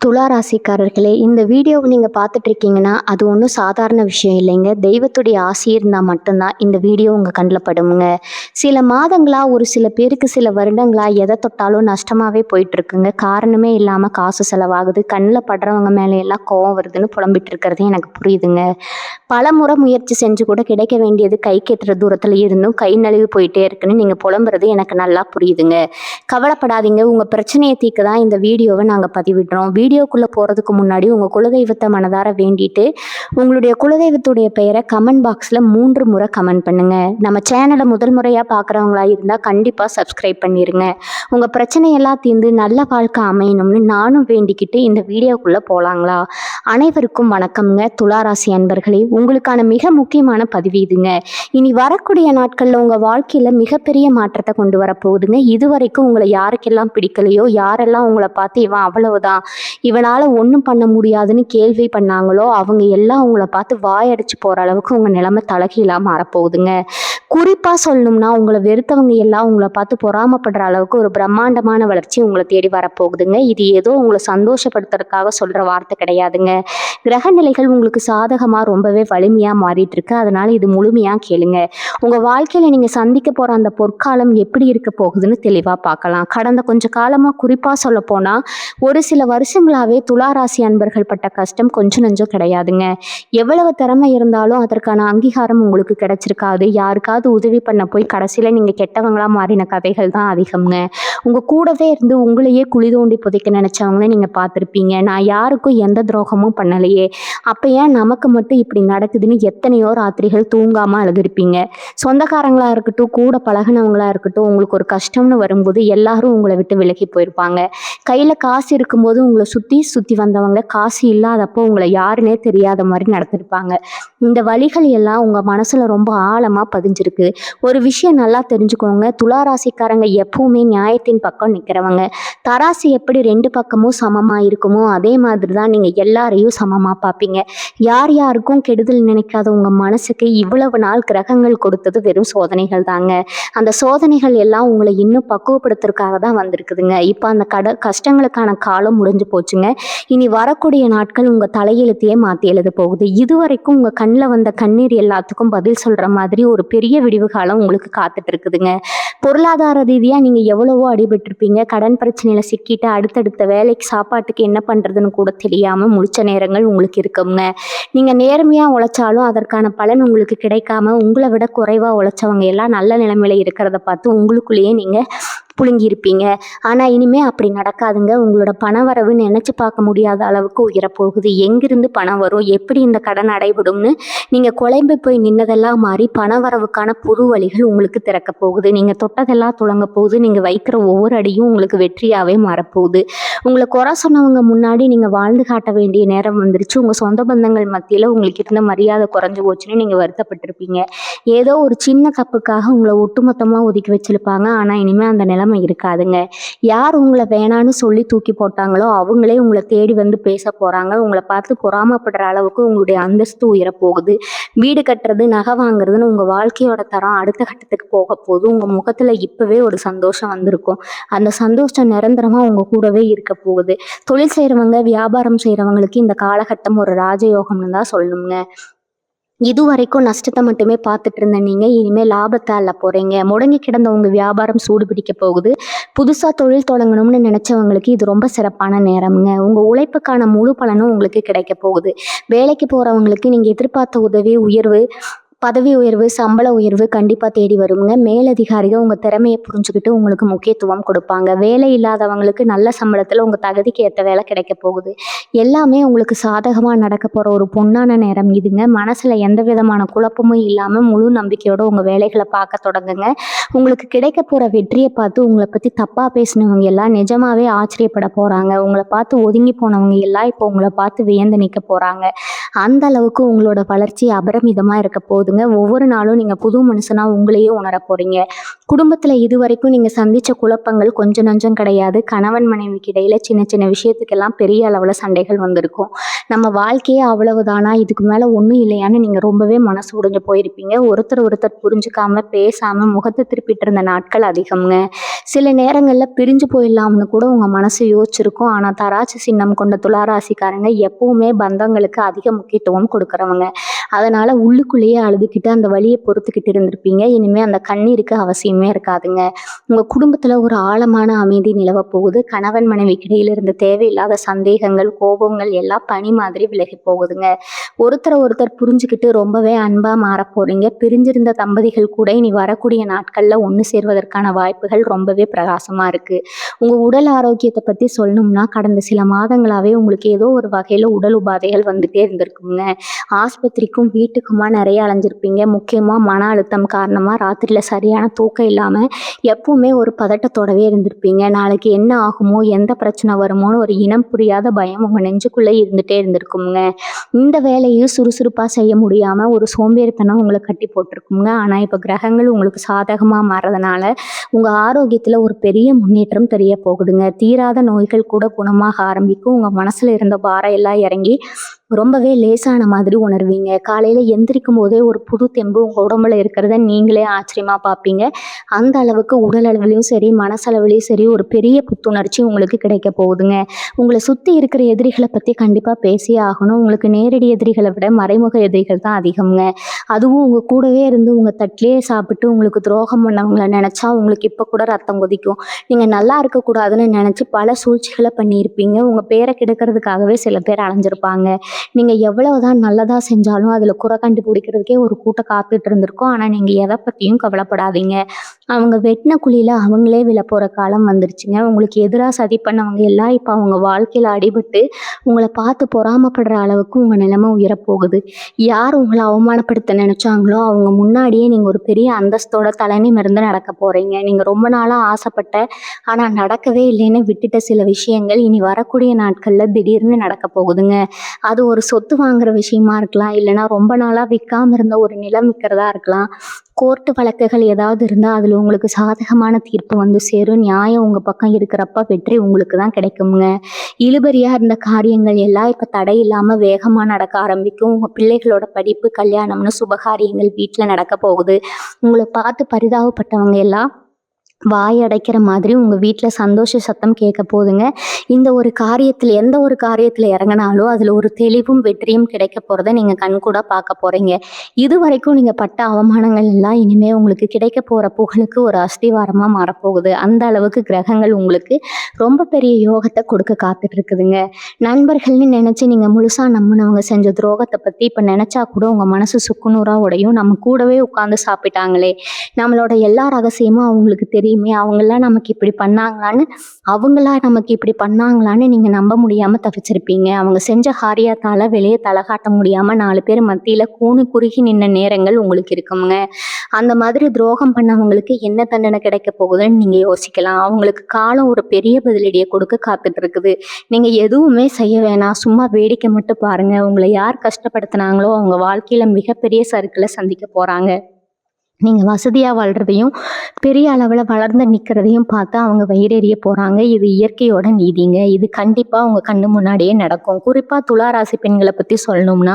துலா ராசிக்காரர்களே, இந்த வீடியோவை நீங்க பார்த்துட்டு இருக்கீங்கன்னா, அது ஒண்ணும் சாதாரண விஷயம் இல்லைங்க. தெய்வத்துடைய ஆசி இருந்தா மட்டும்தான் இந்த வீடியோ உங்க கண்ல படுமுங்க. சில மாதங்களா, ஒரு சில பேருக்கு சில வருடங்களா எத தொட்டாலும் நஷ்டமாவே போயிட்டு இருக்குங்க. காரணமே இல்லாம காசு செலவாகுது. கண்ல படுறவங்க மேல எல்லாம் கோவம் வருதுன்னு புலம்பிட்டு இருக்கிறது எனக்கு புரியுதுங்க. பலமுறை முயற்சி செஞ்சு கூட கிடைக்க வேண்டியது கைக்கு எட்டுற தூரத்துல இருந்தும் கை நழுவி போயிட்டே இருக்குன்னு நீங்க புலம்புறது எனக்கு நல்லா புரியுதுங்க. கவலைப்படாதீங்க. உங்க பிரச்சனைய தீர்க்க தான் இந்த வீடியோவை நாங்க பதிவிடுறோம். வீடியோக்குள்ள போறதுக்கு முன்னாடி உங்க குலதெய்வத்தை மனதார வேண்டிட்டு, உங்களுடைய குலதெய்வத்துடைய பெயரை கமெண்ட் பாக்ஸ்ல 3 முறை கமெண்ட் பண்ணுங்க. நம்ம சேனலை முதல் முறையா பார்க்குறவங்களா இருந்தா கண்டிப்பா சப்ஸ்கிரைப் பண்ணிருங்க. உங்க பிரச்சனையெல்லாம் தீர்ந்து நல்ல வாழ்க்கை அமையணும்னு நானும் வேண்டிக்கிட்டு இந்த வீடியோக்குள்ள போலாங்களா? அனைவருக்கும் வணக்கம்ங்க. துளாராசி அன்பர்களே, உங்களுக்கான மிக முக்கியமான பதிவு இதுங்க. இனி வரக்கூடிய நாட்கள்ல உங்க வாழ்க்கையில மிகப்பெரிய மாற்றத்தை கொண்டு வர போகுதுங்க. இதுவரைக்கும் உங்களை யாருக்கெல்லாம் பிடிக்கலையோ, யாரெல்லாம் உங்களை பார்த்து இவன் அவ்வளவுதான், இவனால ஒன்றும் பண்ண முடியாதுன்னு கேள்வி பண்ணாங்களோ, அவங்க எல்லாம் உங்களை பார்த்து வாயடிச்சு போற அளவுக்கு உங்க நிலைமை தலைகீழா மாறப்போகுதுங்க. குறிப்பா சொல்லணும்னா, உங்களை வெறுத்தவங்க எல்லாம் உங்களை பார்த்து பொறாமப்படுற அளவுக்கு ஒரு பிரம்மாண்டமான வளர்ச்சி உங்களை தேடி வரப்போகுதுங்க. இது ஏதோ உங்களை சந்தோஷப்படுத்துறதுக்காக சொல்ற வார்த்தை கிடையாதுங்க. கிரக நிலைகள் உங்களுக்கு சாதகமா ரொம்பவே வலிமையா மாறிட்டு இருக்கு. அதனால இது முழுமையா கேளுங்க. உங்க வாழ்க்கையில நீங்க சந்திக்க போற அந்த பொற்காலம் எப்படி இருக்க போகுதுன்னு தெளிவா பார்க்கலாம். கடந்த கொஞ்ச காலமா குறிப்பா சொல்ல போனா, ஒரு சில வருஷங்களாவே துளாராசி அன்பர்கள் பட்ட கஷ்டம் கொஞ்சம் நெஞ்சம் கிடையாதுங்க. எவ்வளவு திறமை இருந்தாலும் அதற்கான அங்கீகாரம் உங்களுக்கு கிடைச்சிருக்காது. யாருக்காவது உதவி பண்ண போய் கடைசியில நீங்க கெட்டவங்களா மாறின கதைகள் தான் அதிகம்ங்க. உங்க கூடவே இருந்து உங்களையே குழி தோண்டி புதைக்க நினைச்சவங்கள நீங்க பார்த்துருப்பீங்க. நான் யாருக்கும் எந்த துரோகமும் பண்ணலையே, அப்ப ஏன் நமக்கு மட்டும் இப்படி நடக்குதுன்னு எத்தனையோ ராத்திரிகள் தூங்காம அழுதுருப்பீங்க. சொந்தக்காரங்களா இருக்கட்டும், கூட பழகினவங்களா இருக்கட்டும், உங்களுக்கு ஒரு கஷ்டம்னு வரும்போது எல்லாரும் உங்களை விட்டு விலகி போயிருப்பாங்க. கையில காசு இருக்கும்போது உங்களை சுத்தி சுத்தி வந்தவங்க காசு இல்லாதப்போ உங்களை யாருன்னே தெரியாத மாதிரி நடத்திருப்பாங்க. இந்த வலிகள் எல்லாம் உங்க மனசுல ரொம்ப ஆழமா பதிஞ்சிருக்கு. ஒரு விஷயம் நல்லா தெரிஞ்சுக்கோங்க. துளாராசிக்காரங்க எப்பவுமே நியாயத்தின் பக்கம் நிக்கிறவங்க. தராசு எப்படி 2 பக்கமும் சமமா இருக்குமோ, அதே மாதிரி தான் நீங்க எல்லாரையும் சமமா பார்ப்பீங்க. யார் யாருக்கும் கெடுதல் நினைக்காத உங்க மனசுக்கு இவ்வளவு நாள் கிரகங்கள் கொடுத்தது வெறும் சோதனைகள் தாங்க. அந்த சோதனைகள் எல்லாம் உங்களை இன்னும் பக்குவப்படுத்துறதுக்காக தான் வந்திருக்குதுங்க. இப்போ அந்த கஷ்டங்களுக்கான காலம் முடிஞ்சு போச்சுங்க. இனி வரக்கூடிய நாட்கள் உங்க தலையெழுத்தையே மாத்தி எழுத போகுது. இதுவரைக்கும் உங்க கண்ணில் வந்த கண்ணீர் எல்லாத்துக்கும் பதில் சொல்ற மாதிரி ஒரு பெரிய விடிவு காலம் உங்களுக்கு காத்துட்டு இருக்குதுங்க. பொருளாதார ரீதியா நீங்க எவ்வளவோ அடிபட்டிருப்பீங்க. கடன் பிரச்சனையில சிக்கிட்டு அடுத்தடுத்த வேலைக்கு சாப்பாட்டுக்கு என்ன பண்றதுன்னு கூட தெரியாம முழிச்ச நேரங்கள் உங்களுக்கு இருக்குங்க. நீங்க நேர்மையா உழைச்சாலும் அதற்கான பலன் உங்களுக்கு கிடைக்காம உங்களை விட குறைவா உழைச்சவங்க எல்லாம் நல்ல நிலைமையில இருக்கிறத பார்த்து உங்களுக்குள்ளேயே நீங்க புழுங்கியிருப்பீங்க. ஆனால் இனிமே அப்படி நடக்காதுங்க. உங்களோட பணவரவு நினச்சி பார்க்க முடியாத அளவுக்கு உயரப்போகுது. எங்கிருந்து பணம் வரும், எப்படி இந்த கடன் அடைபடும்னு நீங்கள் குழம்பு போய் நின்னதெல்லாம் மாறி பணவரவுக்கான புது வழிகள் உங்களுக்கு திறக்க போகுது. நீங்கள் தொட்டதெல்லாம் துளங்க போகுது. நீங்கள் வைக்கிற ஒவ்வொரு அடியும் உங்களுக்கு வெற்றியாகவே மாறப்போகுது. உங்களை குறை சொன்னவங்க முன்னாடி நீங்கள் வாழ்ந்து காட்ட வேண்டிய நேரம் வந்துருச்சு. உங்கள் சொந்த பந்தங்கள் மத்தியில் உங்களுக்கு இருந்த மரியாதை குறைஞ்சு போச்சுன்னு நீங்கள் வருத்தப்பட்டிருப்பீங்க. ஏதோ ஒரு சின்ன தப்புக்காக உங்களை ஒட்டுமொத்தமாக ஒதுக்கி வச்சிருப்பாங்க. ஆனால் இனிமேல் அந்த நிலைமை இருக்காதுங்க. யார் உங்களை வேணான்னு சொல்லி தூக்கி போட்டாங்களோ அவங்களே உங்களை தேடி வந்து பேச போறாங்க. உங்களை பார்த்து பொறாமப்படுற அளவுக்கு உங்களுடைய அந்தஸ்து உயர போகுது. வீடு கட்டுறது, நகை வாங்குறதுன்னு உங்க வாழ்க்கையோட தரம் அடுத்த கட்டத்துக்கு போக போகுது. உங்க முகத்துல இப்பவே ஒரு சந்தோஷம் வந்திருக்கும். அந்த சந்தோஷம் நிரந்தரமா உங்க கூடவே இருக்க போகுது. தொழில் செய்யறவங்க, வியாபாரம் செய்யறவங்களுக்கு இந்த காலகட்டம் ஒரு ராஜயோகம்னு தான் சொல்லணுங்க. இதுவரைக்கும் நஷ்டத்தை மட்டுமே பார்த்துட்டு இருந்த நீங்க இனிமேல் லாபத்தை அள்ள போறீங்க. முடங்கி கிடந்த உங்க வியாபாரம் சூடு பிடிக்க போகுது. புதுசா தொழில் தொடங்கணும்னு நினைச்சவங்களுக்கு இது ரொம்ப சிறப்பான நேரம்ங்க. உங்க உழைப்புக்கான முழு பலனும் உங்களுக்கு கிடைக்க போகுது. வேலைக்கு போறவங்களுக்கு நீங்க எதிர்பார்த்த உதவி, உயர்வு, பதவி உயர்வு, சம்பள உயர்வு கண்டிப்பாக தேடி வருங்க. மேலதிகாரிகள் உங்கள் திறமையை புரிஞ்சுக்கிட்டு உங்களுக்கு முக்கியத்துவம் கொடுப்பாங்க. வேலை இல்லாதவங்களுக்கு நல்ல சம்பளத்தில் உங்கள் தகுதிக்கு ஏற்ற வேலை கிடைக்க போகுது. எல்லாமே உங்களுக்கு சாதகமாக நடக்க போகிற ஒரு பொன்னான நேரம் இதுங்க. மனசில் எந்த விதமான குழப்பமும் இல்லாமல் முழு நம்பிக்கையோடு உங்கள் வேலைகளை பார்க்க தொடங்குங்க. உங்களுக்கு கிடைக்க போகிற வெற்றியை பார்த்து உங்களை பற்றி தப்பாக பேசினவங்க எல்லாம் நிஜமாவே ஆச்சரியப்பட போகிறாங்க. உங்களை பார்த்து ஒதுங்கி போனவங்க எல்லாம் இப்போ உங்களை பார்த்து வியந்து நிற்க போகிறாங்க. அந்த அளவுக்கு உங்களோட வளர்ச்சி அபரிமிதமாக இருக்க போகுதுங்க. ஒவ்வொரு நாளும் நீங்கள் புது மனுஷனாக உங்களையே உணர போகிறீங்க. குடும்பத்தில் இதுவரைக்கும் நீங்கள் சந்தித்த குழப்பங்கள் கொஞ்சம் நஞ்சம் கிடையாது. கணவன் மனைவிக்கு இடையில் சின்ன சின்ன விஷயத்துக்கெல்லாம் பெரிய அளவில் சண்டைகள் வந்திருக்கும். நம்ம வாழ்க்கையே அவ்வளவுதானா, இதுக்கு மேலே ஒன்றும் இல்லையான்னு நீங்கள் ரொம்பவே மனசு உடைஞ்சு போயிருப்பீங்க. ஒருத்தர் ஒருத்தர் புரிஞ்சுக்காம பேசாமல் முகத்தை திருப்பிட்டு இருந்த நாட்கள் அதிகம்ங்க. சில நேரங்களில் பிரிஞ்சு போயிடலாம்னு கூட உங்கள் மனசு யோசிச்சிருக்கும். ஆனால் தராசு சின்னம் கொண்ட துளாராசிக்காரங்க எப்பவுமே பந்தங்களுக்கு அதிக முக்கியத்துவம் கொடுக்குறவங்க. அதனால் உள்ளுக்குள்ளேயே அழுதுகிட்டு அந்த வலியை பொறுத்துக்கிட்டு இருந்திருப்பீங்க. இனிமேல் அந்த கண்ணீருக்கு அவசியமே இருக்காதுங்க. உங்கள் குடும்பத்தில் ஒரு ஆழமான அமைதி நிலவ போகுது. கணவன் மனைவிக்கு இடையில இருந்த தேவையில்லாத சந்தேகங்கள், கோபங்கள் எல்லாம் பனி மாதிரி விலகி போகுதுங்க. ஒருத்தரை ஒருத்தர் புரிஞ்சுக்கிட்டு ரொம்பவே அன்பா மாற போறீங்க. பிரிஞ்சிருந்த தம்பதிகள் கூட இனி வரக்கூடிய நாட்கள்ல ஒன்று சேர்வதற்கான வாய்ப்புகள் ரொம்பவே பிரகாசமா இருக்கு. உங்க உடல் ஆரோக்கியத்தை பத்தி சொல்லணும்னா, கடந்த சில மாதங்களாவே உங்களுக்கு ஏதோ ஒரு வகையில உடல் உபாதைகள் வந்துட்டே இருந்திருக்குங்க. ஆஸ்பத்திரிக்கும் வீட்டுக்குமா நிறைய அலைஞ்சிருப்பீங்க. முக்கியமா மன அழுத்தம் காரணமா ராத்திரியில சரியான தூக்கம் இல்லாம எப்பவுமே ஒரு பதட்டத்தோடவே இருந்திருப்பீங்க. நாளைக்கு என்ன ஆகுமோ, எந்த பிரச்சனை வருமோன்னு ஒரு இனம் புரியாத பயம் உங்க நெஞ்சுக்குள்ளே இருந்துட்டே இருந்திருக்குங்க. இந்த வேலையும் சுறுசுறுப்பாக செய்ய முடியாமல் ஒரு சோம்பேறித்தனம் உங்களை கட்டி போட்டிருக்குங்க. ஆனால் இப்போ கிரகங்கள் உங்களுக்கு சாதகமாக மாறுறதுனால உங்கள் ஆரோக்கியத்தில் ஒரு பெரிய முன்னேற்றம் தெரிய போகுதுங்க. தீராத நோய்கள் கூட குணமாக ஆரம்பிக்கும். உங்கள் மனசில் இருந்த பாரம் எல்லாம் இறங்கி ரொம்பவே லேசான மாதிரி உணர்வீங்க. காலையில் எந்திரிக்கும் போதே ஒரு புது தெம்பு உங்கள் உடம்புல இருக்கிறத நீங்களே ஆச்சரியமாக பார்ப்பீங்க. அந்த அளவுக்கு உடல் அளவுலையும் சரி, மனசளவுலையும் சரி ஒரு பெரிய புத்துணர்ச்சி உங்களுக்கு கிடைக்க போகுதுங்க. உங்களை சுற்றி இருக்கிற எதிரிகளை பற்றி கண்டிப்பாக பேசியே ஆகணும். உங்களுக்கு நேரடி எதிரிகளை விட மறைமுக எதிரிகள் தான் அதிகம்ங்க. அதுவும் உங்கள் கூடவே இருந்து உங்கள் தட்டிலே சாப்பிட்டு உங்களுக்கு துரோகம் பண்ணவங்களை நினச்சா உங்களுக்கு இப்போ கூட ரத்தம் கொதிக்கும். நீங்கள் நல்லா இருக்கக்கூடாதுன்னு நினச்சி பல சூழ்ச்சிகளை பண்ணியிருப்பீங்க. உங்கள் பேரை கெடுக்கிறதுக்காகவே சில பேர் அலைஞ்சிருப்பாங்க. நீங்கள் எவ்வளவுதான் நல்லதாக செஞ்சாலும் அதில் குறை கண்டுபிடிக்கிறதுக்கே ஒரு கூட்டம் காத்துட்டு இருந்திருக்கும். ஆனால் நீங்கள் எதை பற்றியும் கவலைப்படாதீங்க. அவங்க வெட்டின குழியில் அவங்களே விழப்போகிற காலம் வந்துருச்சுங்க. உங்களுக்கு எதிராக சதி பண்ணவங்க எல்லாம் இப்போ அவங்க வாழ்க்கையில் அடிபட்டு உங்களை பார்த்து பொறாமப்படுற அளவுக்கு உங்கள் நிலைமை உயரப்போகுது. யார் உங்களை அவமானப்படுத்த நினச்சாங்களோ அவங்க முன்னாடியே நீங்கள் ஒரு பெரிய அந்தஸ்தோட தலைநிமிர்ந்து நடக்க போகிறீங்க. நீங்கள் ரொம்ப நாளாக ஆசைப்பட்ட ஆனால் நடக்கவே இல்லைன்னு விட்டுட்ட சில விஷயங்கள் இனி வரக்கூடிய நாட்களில் திடீர்னு நடக்க போகுதுங்க. அது ஒரு சொத்து வாங்குற விஷயமா இருக்கலாம், இல்லைனா ரொம்ப நாளாக விற்காம இருந்த ஒரு நிலம் விற்கிறதா இருக்கலாம். கோர்ட்டு வழக்குகள் ஏதாவது இருந்தால் அதில் உங்களுக்கு சாதகமான தீர்ப்பு வந்து சேரும். நியாயம் உங்கள் பக்கம் இருக்கிறப்ப வெற்றி உங்களுக்கு தான் கிடைக்குங்க. இழுபறியாக இருந்த காரியங்கள் எல்லாம் இப்போ தடை இல்லாமல் வேகமாக நடக்க ஆரம்பிக்கும். உங்கள் பிள்ளைகளோட படிப்பு, கல்யாணம்னு சுபகாரியங்கள் வீட்டில் நடக்க போகுது. உங்களை பார்த்து பரிதாபப்பட்டவங்க எல்லாம் வாய் அடைக்கிற மாதிரி உங்கள் வீட்டில் சந்தோஷ சத்தம் கேட்க போகுதுங்க. இந்த ஒரு காரியத்தில் எந்த ஒரு காரியத்தில் இறங்கினாலும் அதில் ஒரு தெளிவும் வெற்றியும் கிடைக்க போகிறத நீங்கள் கண்கூட பார்க்க போகிறீங்க. இது வரைக்கும் நீங்கள் பட்ட அவமானங்கள் எல்லாம் இனிமேல் உங்களுக்கு கிடைக்க போகிற புகழுக்கு ஒரு அஸ்திவாரமாக மாறப்போகுது. அந்த அளவுக்கு கிரகங்கள் உங்களுக்கு ரொம்ப பெரிய யோகத்தை கொடுக்க காத்துட்டு இருக்குதுங்க. நண்பர்கள்னு நினச்சி நீங்கள் முழுசாக நம்பினவங்க செஞ்ச துரோகத்தை பற்றி இப்போ நினச்சா கூட உங்கள் மனசு சுக்குநூறாக உடையும். நம்ம கூடவே உட்காந்து சாப்பிட்டாங்களே, நம்மளோட எல்லா ரகசியமும் அவங்களுக்கு தெரியுமே, அவங்களாம் நமக்கு இப்படி பண்ணாங்களான்னு நீங்கள் நம்ப முடியாமல் தவிச்சிருப்பீங்க. அவங்க செஞ்ச காரியத்தால் வெளியே தலை காட்ட முடியாமல் 4 பேர் மத்தியில் கூனு குறுகி நின்ன நேரங்கள் உங்களுக்கு இருக்குங்க. அந்த மாதிரி துரோகம் பண்ணவங்களுக்கு என்ன தண்டனை கிடைக்க போகுதுன்னு நீங்கள் யோசிக்கலாம். அவங்களுக்கு காலம் ஒரு பெரிய பதிலடியை கொடுக்க காத்துட்டு இருக்குது. நீங்கள் எதுவுமே செய்ய வேணாம், சும்மா வேடிக்கை மட்டும் பாருங்கள். உங்களை யார் கஷ்டப்படுத்தினாங்களோ அவங்க வாழ்க்கையில் மிகப்பெரிய சறுக்களை சந்திக்க போகிறாங்க. நீங்கள் வசதியாக வாழ்கிறதையும் பெரிய அளவில் வளர்ந்து நிற்கிறதையும் பார்த்து அவங்க வயிறெறிய போகிறாங்க. இது இயற்கையோட நீதிங்க. இது கண்டிப்பாக உங்கள் கண்ணு முன்னாடியே நடக்கும். குறிப்பாக துளாராசி பெண்களை பற்றி சொல்லணும்னா,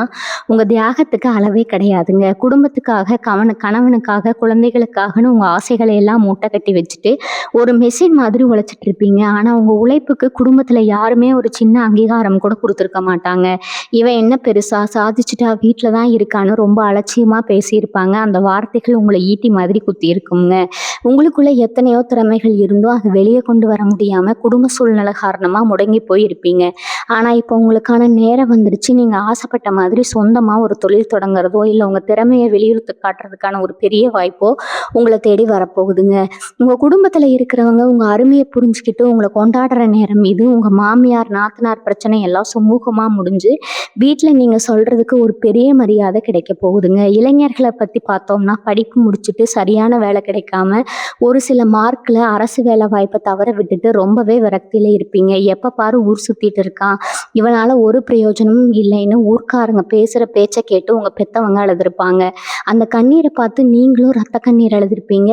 உங்கள் தியாகத்துக்கு அளவே கிடையாதுங்க. குடும்பத்துக்காக, கணவனுக்காக, குழந்தைகளுக்காகன்னு உங்கள் ஆசைகளை எல்லாம் மூட்டை கட்டி வச்சுட்டு ஒரு மெஷின் மாதிரி உழைச்சிட்டு இருப்பீங்க. ஆனால் உங்கள் உழைப்புக்கு குடும்பத்தில் யாருமே ஒரு சின்ன அங்கீகாரம் கூட கொடுத்துருக்க மாட்டாங்க. இவன் என்ன பெருசா சாதிச்சுட்டா வீட்டில் தான் இருக்கான்னு ரொம்ப அலட்சியமாக பேசியிருப்பாங்க. அந்த வார்த்தைகள் உங்களை ஈட்டி மாதிரி குத்தி இருக்குங்க. உங்களுக்குள்ள எத்தனையோ திறமைகள் இருந்தும் அதை வெளியே கொண்டு வர முடியாமல் குடும்ப சூழ்நிலை காரணமாக முடங்கி போயிருப்பீங்க. ஆனால் இப்போ உங்களுக்கான நேரம் வந்துடுச்சு. நீங்கள் ஆசைப்பட்ட மாதிரி சொந்தமாக ஒரு தொழில் தொடங்குறதோ இல்லை உங்கள் திறமையை வெளியிட்டு காட்டுறதுக்கான ஒரு பெரிய வாய்ப்போ உங்களை தேடி வரப்போகுதுங்க. உங்கள் குடும்பத்தில் இருக்கிறவங்க உங்கள் அருமையை புரிஞ்சுக்கிட்டு உங்களை கொண்டாடுற நேரம் இது. உங்கள் மாமியார், நாத்தனார் பிரச்சனை எல்லாம் சுமூகமாக முடிஞ்சு வீட்டில் நீங்கள் சொல்கிறதுக்கு ஒரு பெரிய மரியாதை கிடைக்க போகுதுங்க. இளைஞர்களை பற்றி பார்த்தோம்னா, படிப்பு முடிச்சுட்டு சரியான வேலை கிடைக்காம ஒரு சில மார்க்கில் அரசு வேலை வாய்ப்பை தவற விட்டுட்டு ரொம்பவே விரக்தியில் இருப்பீங்க. எப்போ பாரு ஊர் சுற்றிட்டு இருக்கான், இவனால் ஒரு பிரயோஜனமும் இல்லைன்னு ஊர்க்காரங்க பேசுகிற பேச்சை கேட்டு உங்கள் பெற்றவங்க அழுதுருப்பாங்க. அந்த கண்ணீரை பார்த்து நீங்களும் ரத்த கண்ணீர் அழுதுருப்பீங்க.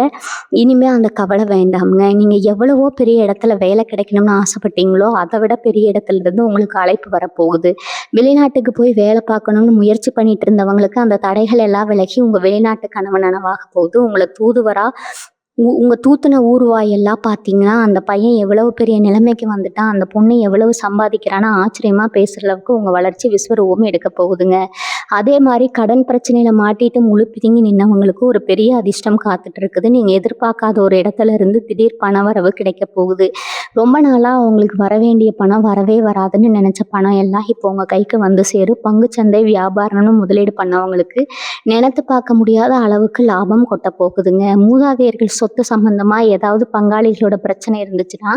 இனிமேல் அந்த கவலை வேண்டாமுங்க. நீங்கள் எவ்வளவோ பெரிய இடத்துல வேலை கிடைக்கணும்னு ஆசைப்பட்டீங்களோ அதை விட பெரிய இடத்துல இருந்து உங்களுக்கு அழைப்பு வரப்போகுது. வெளிநாட்டுக்கு போய் வேலை பார்க்கணும்னு முயற்சி பண்ணிட்டு இருந்தவங்களுக்கு அந்த தடைகள் எல்லாம் விலகி உங்கள் வெளிநாட்டு கனவு நனவாக போகுது. உங்களை தூதுவரா உங்கள் தூத்துன ஊர்வாயெல்லாம் பார்த்தீங்கன்னா அந்த பையன் எவ்வளவு பெரிய நிலைமைக்கு வந்துட்டான், அந்த பொண்ணு எவ்வளவு சம்பாதிக்கிறான்னு ஆச்சரியமாக பேசுகிற அளவுக்கு உங்கள் வளர்ச்சி விஸ்வரூபம் எடுக்க போகுதுங்க. அதே மாதிரி கடன் பிரச்சனையில் மாட்டிட்டு முழு பிதுங்கி நின்னவங்களுக்கு ஒரு பெரிய அதிர்ஷ்டம் காத்துட்டு இருக்குது. நீங்கள் எதிர்பார்க்காத ஒரு இடத்துல இருந்து திடீர் பண வரவு கிடைக்க போகுது. ரொம்ப நாளாக அவங்களுக்கு வர வேண்டிய பணம் வரவே வராதுன்னு நினச்ச பணம் எல்லாம் இப்போ உங்கள் கைக்கு வந்து சேரும். பங்குச்சந்தை வியாபாரம்னு முதலீடு பண்ணவங்களுக்கு நினைத்து பார்க்க முடியாத அளவுக்கு லாபம் கொட்ட போகுதுங்க. மூதாதையர்கள் சொத்து சம்பந்தமாக ஏதாவது பங்காளிகளோட பிரச்சனை இருந்துச்சுன்னா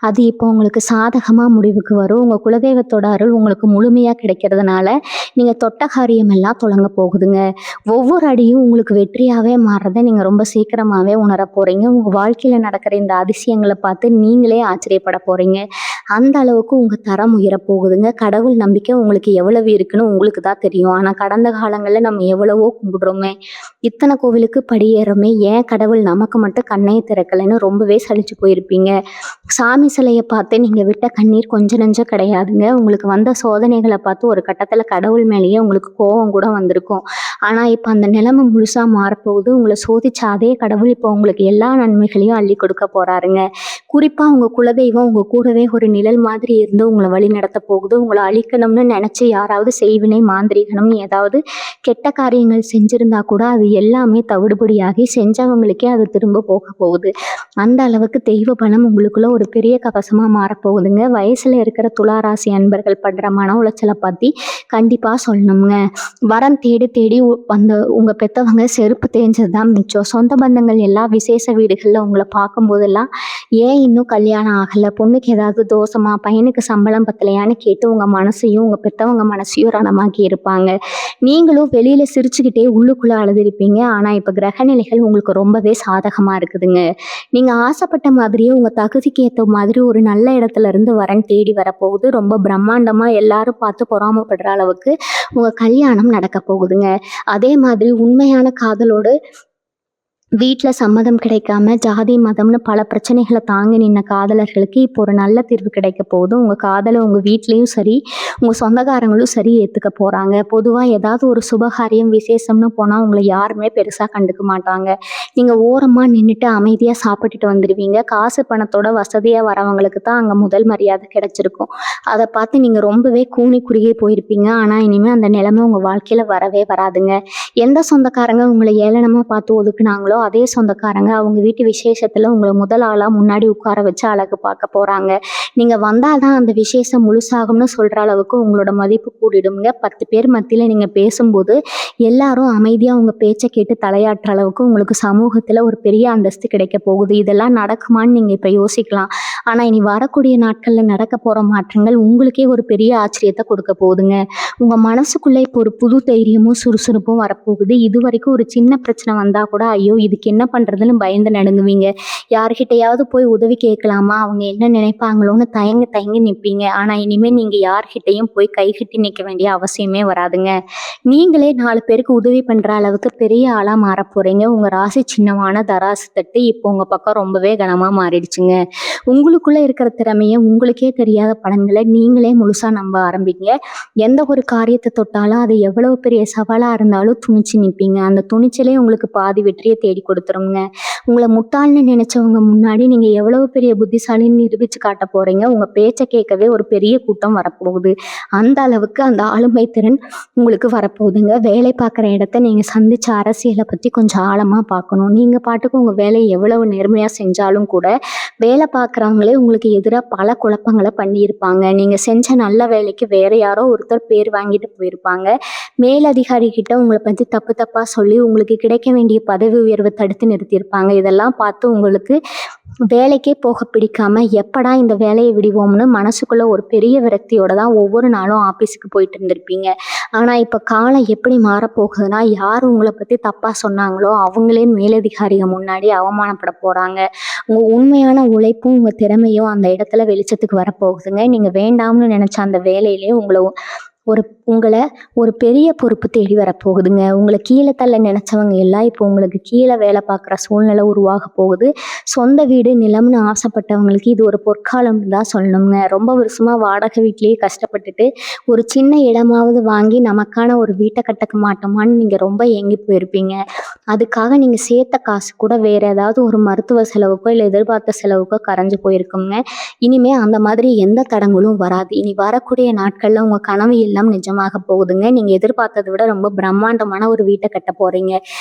அது இப்போ உங்களுக்கு சாதகமாக முடிவுக்கு வரும். உங்கள் குலதெய்வத்தோட அருள் உங்களுக்கு முழுமையாக கிடைக்கிறதுனால நீங்கள் தொட்ட காரியம் எல்லாம் தொடங்க போகுதுங்க. ஒவ்வொரு அடியும் உங்களுக்கு வெற்றியாகவே மாறுறதை நீங்கள் ரொம்ப சீக்கிரமாகவே உணர போகிறீங்க. உங்கள் வாழ்க்கையில் நடக்கிற இந்த அதிசயங்களை பார்த்து நீங்களே ஆச்சரியப்பட போகிறீங்க. அந்த அளவுக்கு உங்கள் தரம் உயரப்போகுதுங்க. கடவுள் நம்பிக்கை உங்களுக்கு எவ்வளவு இருக்குன்னு உங்களுக்கு தான் தெரியும். ஆனால் கடந்த காலங்களில் நம்ம எவ்வளவோ கும்பிடுறோமே, இத்தனை கோவிலுக்கு படியேறோமே, ஏன் கடவுள் நமக்கு மட்டும் கண்ணையை திறக்கலைன்னு ரொம்பவே சலிச்சு போயிருப்பீங்க. சாமி சிலையை பார்த்து நீங்கள் விட்ட கண்ணீர் கொஞ்சம் நெஞ்சம் கிடையாதுங்க. உங்களுக்கு வந்த சோதனைகளை பார்த்து ஒரு கட்டத்தில் கடவுள் மேலேயே உங்களுக்கு கோபம் கூட வந்திருக்கும். ஆனால் இப்போ அந்த நிலைமை முழுசாக மாறப்போகுது. உங்களை சோதிச்ச அதே கடவுள் இப்போ உங்களுக்கு எல்லா நன்மைகளையும் அள்ளி கொடுக்க போகிறாருங்க. குறிப்பாக உங்கள் குலதெய்வம் உங்கள் கூடவே ஒரு நிழல் மாதிரி இருந்து உங்களை வழி நடத்த போகுது. உங்களை அழிக்கணும்னு நினச்சி யாராவது செய்வினை மாந்திரிகணும் ஏதாவது கெட்ட காரியங்கள் செஞ்சுருந்தா கூட அது எல்லாமே தவிடுபடியாகி செஞ்சவங்களுக்கே அது திரும்ப போக போகுது. அந்த அளவுக்கு தெய்வ பலம் உங்களுக்குள்ள ஒரு பெரிய கவசமாக மாறப்போகுதுங்க. வயசில் இருக்கிற துளாராசி அன்பர்கள் படுற மன உளைச்சலை பற்றி கண்டிப்பாக சொல்லணுங்க. வரம் தேடி தேடி அந்த உங்கள் பெற்றவங்க செருப்பு தேஞ்சது தான் மிச்சம். சொந்த பந்தங்கள் எல்லா விசேஷ வீடுகளில் உங்களை பார்க்கும்போதெல்லாம் ஏன் இன்னும் கல்யாணம் ஆகலை, பொண்ணுக்கு ஏதாவது தோஷமா, பையனுக்கு சம்பளம் பத்தலையான்னு கேட்டு உங்கள் மனசையும் உங்கள் பெற்றவங்க மனசையும் ரணமாக்கி இருப்பாங்க. நீங்களும் வெளியில் சிரிச்சுக்கிட்டே உள்ளுக்குள்ளே அழுதுருப்பீங்க. ஆனால் இப்போ கிரகநிலைகள் உங்களுக்கு ரொம்பவே சாதகமாக இருக்குதுங்க. நீங்கள் ஆசைப்பட்ட மாதிரியே உங்கள் தகுதிக்கு ஏற்ற மாதிரி ஒரு நல்ல இடத்துல இருந்து வரன் தேடி வரப்போகுது. ரொம்ப பிரம்மாண்டமாக எல்லாரும் பார்த்து பொறாமப்படுற அளவுக்கு உங்கள் கல்யாணம் நடக்க போகுதுங்க. அதே மாதிரி உண்மையான காதலோடு வீட்டில் சம்மதம் கிடைக்காம ஜாதி மதம்னு பல பிரச்சனைகளை தாங்கி நின்ன காதலர்களுக்கு இப்போ ஒரு நல்ல தீர்வு கிடைக்க போகுது. உங்கள் காதலை உங்கள் வீட்லேயும் சரி உங்கள் சொந்தக்காரங்களும் சரி ஏற்றுக்க போகிறாங்க. பொதுவாக ஏதாவது ஒரு சுபகாரியம் விசேஷம்னு போனால் உங்களை யாருமே பெருசாக கண்டுக்க மாட்டாங்க. நீங்கள் ஓரமாக நின்றுட்டு அமைதியாக சாப்பிட்டுட்டு வந்துடுவீங்க. காசு பணத்தோட வசதியாக வரவங்களுக்கு தான் அங்கே முதல் மரியாதை கிடைச்சிருக்கும். அதை பார்த்து நீங்கள் ரொம்பவே கூனி குறுகி போயிருப்பீங்க. ஆனால் இனிமேல் அந்த நிலைமை உங்கள் வாழ்க்கையில் வரவே வராதுங்க. எந்த சொந்தக்காரங்க உங்களை ஏளனமாக பார்த்து ஒதுக்குனாங்களோ அதே சொந்தக்காரங்க அவங்க வீட்டு விசேஷத்துல உங்களை முதல் ஆளா முன்னாடி உட்கார வச்சு அழகு பார்க்க போறாங்க. நீங்க வந்தால்தான் அந்த விசேஷம் முழுசாகும்னு சொல்ற அளவுக்கு உங்களோட மதிப்பு கூடிடுங்க. 10 பேர் மத்தியில நீங்க பேசும்போது எல்லாரும் அமைதியா உங்க பேச்சை கேட்டு தலையாட்டுற அளவுக்கு உங்களுக்கு சமூகத்துல ஒரு பெரிய அந்தஸ்து கிடைக்க போகுது. இதெல்லாம் நடக்குமான்னு நீங்க இப்ப யோசிக்கலாம். ஆனா இனி வரக்கூடிய நாட்கள்ல நடக்க போற மாற்றங்கள் உங்களுக்கே ஒரு பெரிய ஆச்சரியத்தை கொடுக்க போகுதுங்க. உங்க மனசுக்குள்ள இப்போ ஒரு புது தைரியமும் சுறுசுறுப்பும் வரப்போகுது. இது வரைக்கும் ஒரு சின்ன பிரச்சனை வந்தா கூட ஐயோ இதுக்கு என்ன பண்றதுன்னு பயந்து நடுங்குவீங்க. யார்கிட்டையாவது போய் உதவி கேட்கலாமா, அவங்க என்ன நினைப்பாங்களோன்னு தயங்கி நிற்பீங்க. ஆனா இனிமே நீங்க யார்கிட்டையும் போய் கைகட்டி நிற்க வேண்டிய அவசியமே வராதுங்க. நீங்களே 4 பேருக்கு உதவி பண்ற அளவுக்கு பெரிய ஆளா மாற போறீங்க. உங்க ராசி சின்னமான தராசு தட்டு இப்போ உங்க பக்கம் ரொம்பவே கனமா மாறிடுச்சுங்க. உங்களுக்குள்ள இருக்கிற திறமைய உங்களுக்கே தெரியாத பலன்களை நீங்களே முழுசா நம்ப ஆரம்பிங்க. எந்த ஒரு காரியத்தை தொட்டாலும் அது எவ்வளவு பெரிய சவாலா இருந்தாலும் துணிச்சு நிற்பீங்க. அந்த துணிச்சலே உங்களுக்கு பாதி வெற்றியை தேடி கொடுத்துருங்க. உங்களை முட்டாள்னு நினைச்சவங்க முன்னாடி நீங்க எவ்வளவு பெரிய புத்திசாலின்னு நிரூபிச்சு காட்ட போறீங்க. உங்க பேச்சை கேட்கவே ஒரு பெரிய கூட்டம் வரப்போகுது. அந்த அளவுக்கு அந்த ஆளுமை திறன் உங்களுக்கு வரப்போகுதுங்க. வேலை பார்க்குற இடத்த நீங்க சந்திச்ச அரசியலை பத்தி கொஞ்சம் ஆழமா பார்க்கணும். நீங்க பாட்டுக்கு உங்க வேலையை எவ்வளவு நேர்மையா செஞ்சாலும் கூட வேலை பார்க்குறவங்களே உங்களுக்கு எதிராக பல குழப்பங்களை பண்ணியிருப்பாங்க. நீங்க செஞ்ச நல்ல வேலைக்கு வேற யாரோ ஒருத்தர் பேர் வாங்கிட்டு போயிருப்பாங்க. மேலதிகாரி கிட்ட உங்களை பத்தி தப்பு தப்பா சொல்லி உங்களுக்கு கிடைக்க வேண்டிய பதவி உயர்வை உங்களை தடுத்து நிறுத்தியிருப்பாங்க. இதெல்லாம் பார்த்து உங்களுக்கு வேலைக்கே போக பிடிக்காம எப்படா இந்த வேலையை விடுவோம்னு மனசுக்குள்ள ஒரு பெரிய விரக்தியோட தான் ஒவ்வொரு நாளும் ஆஃபீஸுக்கு போயிட்டு இருந்திருப்பீங்க. ஆனால் இப்போ காலம் எப்படி மாறப்போகுதுன்னா, யார் உங்களை பற்றி தப்பாக சொன்னாங்களோ அவங்களே மேலதிகாரிகள் முன்னாடி அவமானப்பட போகிறாங்க. உங்கள் உண்மையான உழைப்பும் உங்கள் திறமையும் அந்த இடத்துல வெளிச்சத்துக்கு வரப்போகுதுங்க. நீங்கள் வேண்டாம்னு நினச்ச அந்த வேலையிலே உங்களை ஒரு பெரிய பொறுப்பு தேடி வரப்போகுதுங்க. உங்களை கீழே தள்ள நினச்சவங்க எல்லாம் இப்போ உங்களுக்கு கீழே வேலை பார்க்குற சூழ்நிலை உருவாக போகுது. சொந்த வீடு நிலம்னு ஆசைப்பட்டவங்களுக்கு இது ஒரு பொற்காலம்னு தான் சொல்லணுங்க. ரொம்ப வருஷமாக வாடகை வீட்லேயே கஷ்டப்பட்டுட்டு ஒரு சின்ன இடமாவது வாங்கி நமக்கான ஒரு வீட்டை கட்டக்க மாட்டோமான்னு நீங்கள் ரொம்ப ஏங்கி போயிருப்பீங்க. அதுக்காக நீங்கள் சேர்த்த காசு கூட வேறு ஏதாவது ஒரு மருத்துவ செலவுக்கோ இல்லை எதிர்பார்த்த செலவுக்கோ கரைஞ்சு போயிருக்குங்க. இனிமேல் அந்த மாதிரி எந்த தடங்களும் வராது. இனி வரக்கூடிய நாட்களில் உங்கள் கனவு எல்லாம் நிஜமாக போகுதுங்க. நீங்கள் எதிர்பார்த்ததை விட ரொம்ப பிரம்மாண்டமான ஒரு வீட்டை கட்ட போகிறீங்க.